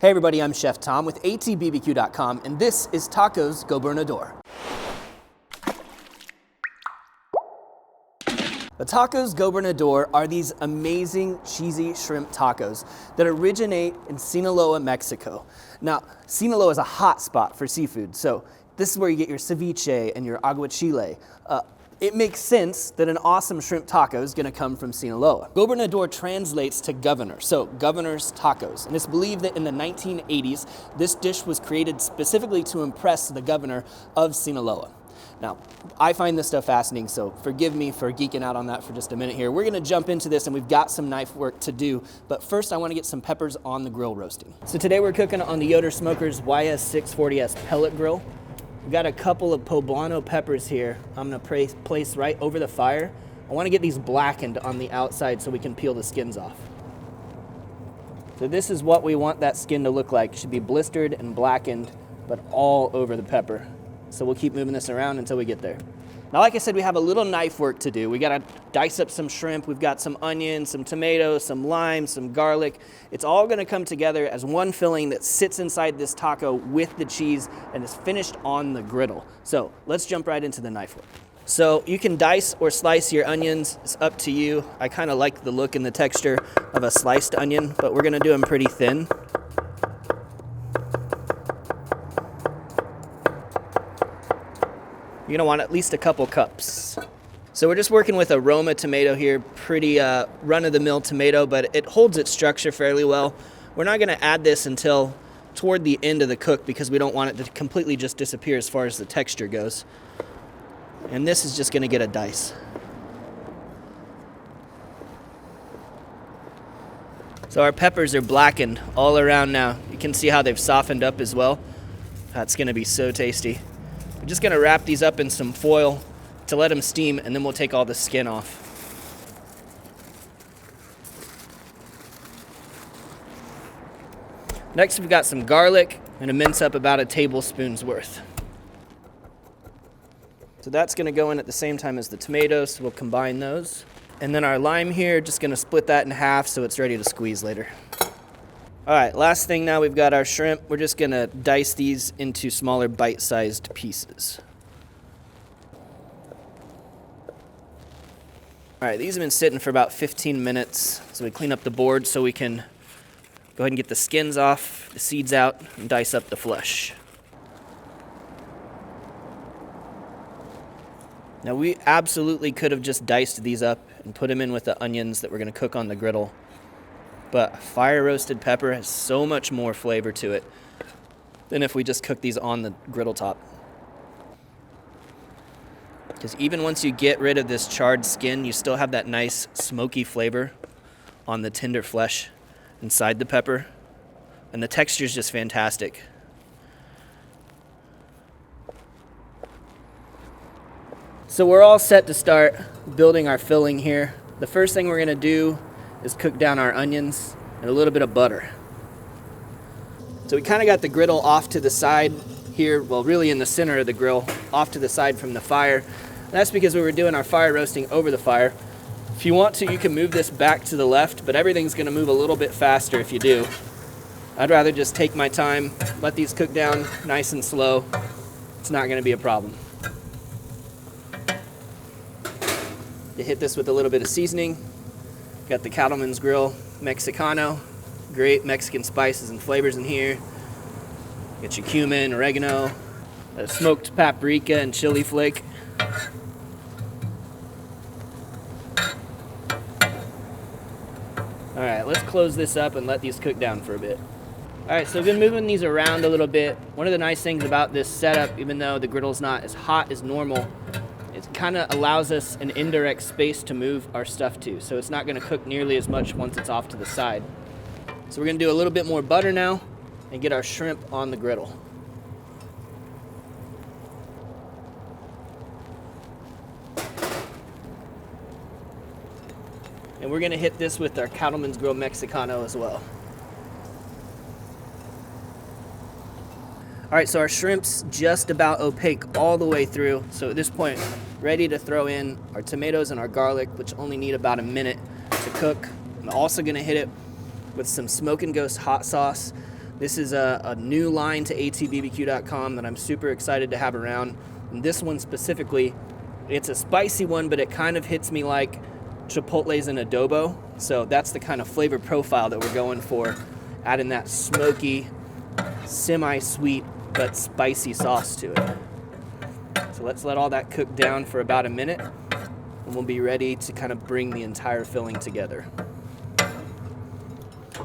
Hey everybody, I'm Chef Tom with atbbq.com, and this is Tacos Gobernador. The Tacos Gobernador are these amazing cheesy shrimp tacos that originate in Sinaloa, Mexico. Now, Sinaloa is a hot spot for seafood, so this is where you get your ceviche and your aguachile. It makes sense that an awesome shrimp taco is gonna come from Sinaloa. Gobernador translates to governor, so governor's tacos. And it's believed that in the 1980s, this dish was created specifically to impress the governor of Sinaloa. Now, I find this stuff fascinating, so forgive me for geeking out on that for just a minute here. We're gonna jump into this and we've got some knife work to do, but first I wanna get some peppers on the grill roasting. So today we're cooking on the Yoder Smoker's YS640S pellet grill. We've got a couple of poblano peppers here I'm gonna place right over the fire. I wanna get these blackened on the outside so we can peel the skins off. So this is what we want that skin to look like. It should be blistered and blackened, but all over the pepper. So we'll keep moving this around until we get there. Now, like I said, we have a little knife work to do. We gotta dice up some shrimp. We've got some onions, some tomatoes, some lime, some garlic. It's all gonna come together as one filling that sits inside this taco with the cheese and is finished on the griddle. So let's jump right into the knife work. So you can dice or slice your onions. It's up to you. I kinda like the look and the texture of a sliced onion, but we're gonna do them pretty thin. You're gonna want at least a couple cups. So we're just working with a Roma tomato here, pretty run-of-the-mill tomato, but it holds its structure fairly well. We're not gonna add this until toward the end of the cook because we don't want it to completely just disappear as far as the texture goes. And this is just gonna get a dice. So our peppers are blackened all around now. You can see how they've softened up as well. That's gonna be so tasty. We're just gonna wrap these up in some foil to let them steam, and then we'll take all the skin off. Next, we've got some garlic. I'm gonna mince up about a tablespoon's worth. So that's gonna go in at the same time as the tomatoes, so we'll combine those. And then our lime here, just gonna split that in half so it's ready to squeeze later. All right, last thing now, we've got our shrimp. We're just gonna dice these into smaller bite-sized pieces. All right, these have been sitting for about 15 minutes. So we clean up the board so we can go ahead and get the skins off, the seeds out, and dice up the flesh. Now we absolutely could have just diced these up and put them in with the onions that we're gonna cook on the griddle. But fire roasted pepper has so much more flavor to it than if we just cook these on the griddle top. Because even once you get rid of this charred skin, you still have that nice smoky flavor on the tender flesh inside the pepper. And the texture is just fantastic. So we're all set to start building our filling here. The first thing we're gonna do is cook down our onions and a little bit of butter. So we kind of got the griddle off to the side here, well, really in the center of the grill, off to the side from the fire. That's because we were doing our fire roasting over the fire. If you want to, you can move this back to the left, but everything's gonna move a little bit faster if you do. I'd rather just take my time, let these cook down nice and slow. It's not gonna be a problem. You hit this with a little bit of seasoning. Got the Cattleman's Grill Mexicano. Great Mexican spices and flavors in here. Got your cumin, oregano, smoked paprika and chili flake. All right, let's close this up and let these cook down for a bit. All right, so I've been moving these around a little bit. One of the nice things about this setup, even though the griddle's not as hot as normal, it kind of allows us an indirect space to move our stuff to, so it's not going to cook nearly as much once it's off to the side. So we're going to do a little bit more butter now and get our shrimp on the griddle. And we're going to hit this with our Cattleman's Grill Mexicano as well. All right, so our shrimp's just about opaque all the way through. So at this point, ready to throw in our tomatoes and our garlic, which only need about a minute to cook. I'm also gonna hit it with some Smoke and Ghost hot sauce. This is a new line to atbbq.com that I'm super excited to have around. And this one specifically, it's a spicy one, but it kind of hits me like Chipotle's and adobo. So that's the kind of flavor profile that we're going for, adding that smoky, semi-sweet, but spicy sauce to it. So let's let all that cook down for about a minute, and we'll be ready to kind of bring the entire filling together.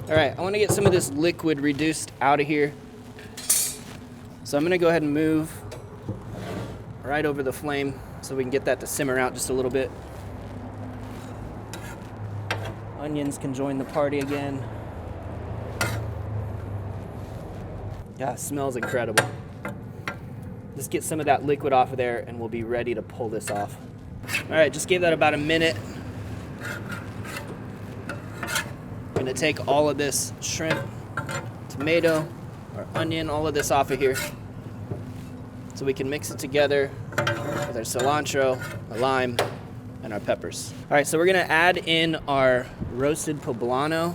All right, I want to get some of this liquid reduced out of here. So I'm going to go ahead and move right over the flame so we can get that to simmer out just a little bit. Onions can join the party again. Yeah, it smells incredible. Just get some of that liquid off of there and we'll be ready to pull this off. All right, just gave that about a minute. I'm gonna take all of this shrimp, tomato, or onion, all of this off of here so we can mix it together with our cilantro, our lime, and our peppers. All right, so we're gonna add in our roasted poblano.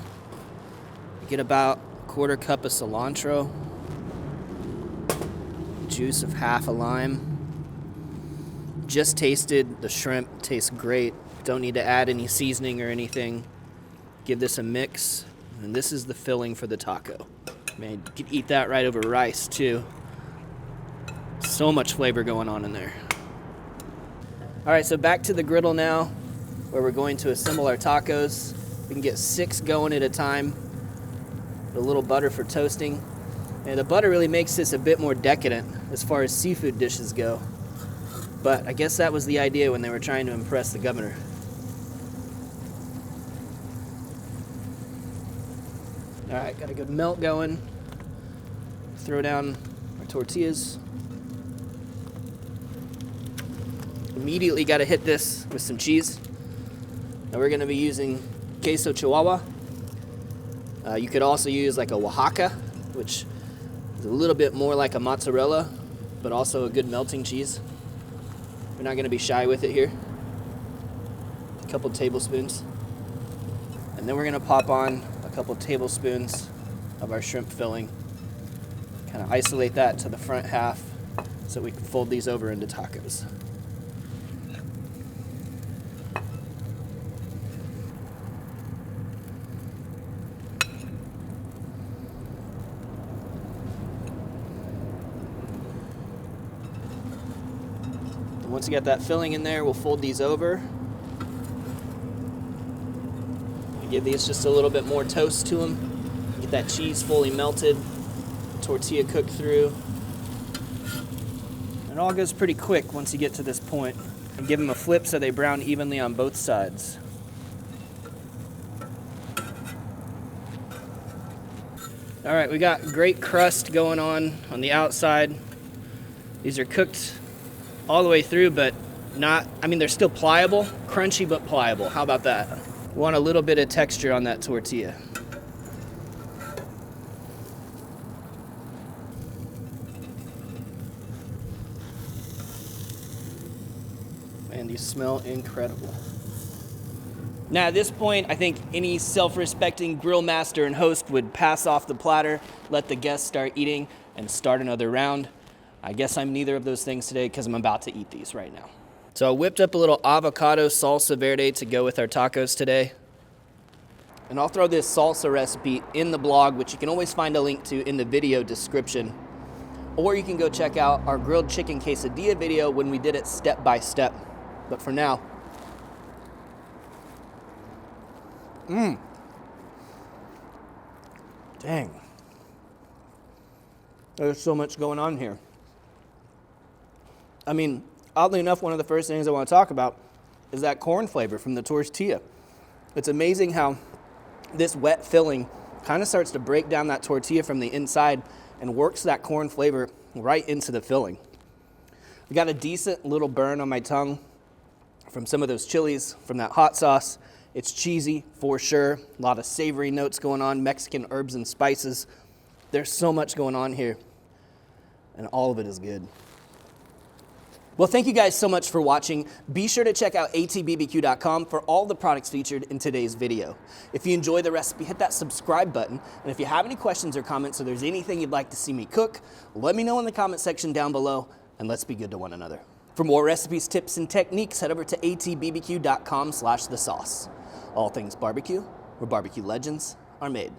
Get about a quarter cup of cilantro, juice of half a lime. Just tasted, the shrimp tastes great. Don't need to add any seasoning or anything. Give this a mix, and this is the filling for the taco. Man, you could eat that right over rice too. So much flavor going on in there. All right, so back to the griddle now, where we're going to assemble our tacos. We can get 6 going at a time. A little butter for toasting. And the butter really makes this a bit more decadent as far as seafood dishes go. But I guess that was the idea when they were trying to impress the governor. All right, got a good melt going. Throw down our tortillas. Immediately got to hit this with some cheese. Now we're going to be using queso Chihuahua. You could also use like a Oaxaca, which is a little bit more like a mozzarella, but also a good melting cheese. We're not going to be shy with it here. A couple tablespoons. And then we're going to pop on a couple tablespoons of our shrimp filling. Kind of isolate that to the front half so we can fold these over into tacos. Once you get that filling in there, we'll fold these over. Give these just a little bit more toast to them. Get that cheese fully melted, tortilla cooked through. It all goes pretty quick once you get to this point. And give them a flip so they brown evenly on both sides. All right, we got great crust going on the outside. These are cooked all the way through, but not, I mean, they're still pliable, crunchy but pliable. How about that? Want a little bit of texture on that tortilla. Man, these smell incredible. Now at this point, I think any self-respecting grill master and host would pass off the platter, let the guests start eating, and start another round. I guess I'm neither of those things today because I'm about to eat these right now. So I whipped up a little avocado salsa verde to go with our tacos today. And I'll throw this salsa recipe in the blog, which you can always find a link to in the video description. Or you can go check out our grilled chicken quesadilla video when we did it step by step. But for now, dang. There's so much going on here. I mean, oddly enough, one of the first things I want to talk about is that corn flavor from the tortilla. It's amazing how this wet filling kind of starts to break down that tortilla from the inside and works that corn flavor right into the filling. I got a decent little burn on my tongue from some of those chilies, from that hot sauce. It's cheesy for sure. A lot of savory notes going on, Mexican herbs and spices. There's so much going on here, and all of it is good. Well, thank you guys so much for watching. Be sure to check out atbbq.com for all the products featured in today's video. If you enjoy the recipe, hit that subscribe button. And if you have any questions or comments or there's anything you'd like to see me cook, let me know in the comment section down below, and let's be good to one another. For more recipes, tips, and techniques, head over to atbbq.com/thesauce. All things barbecue, where barbecue legends are made.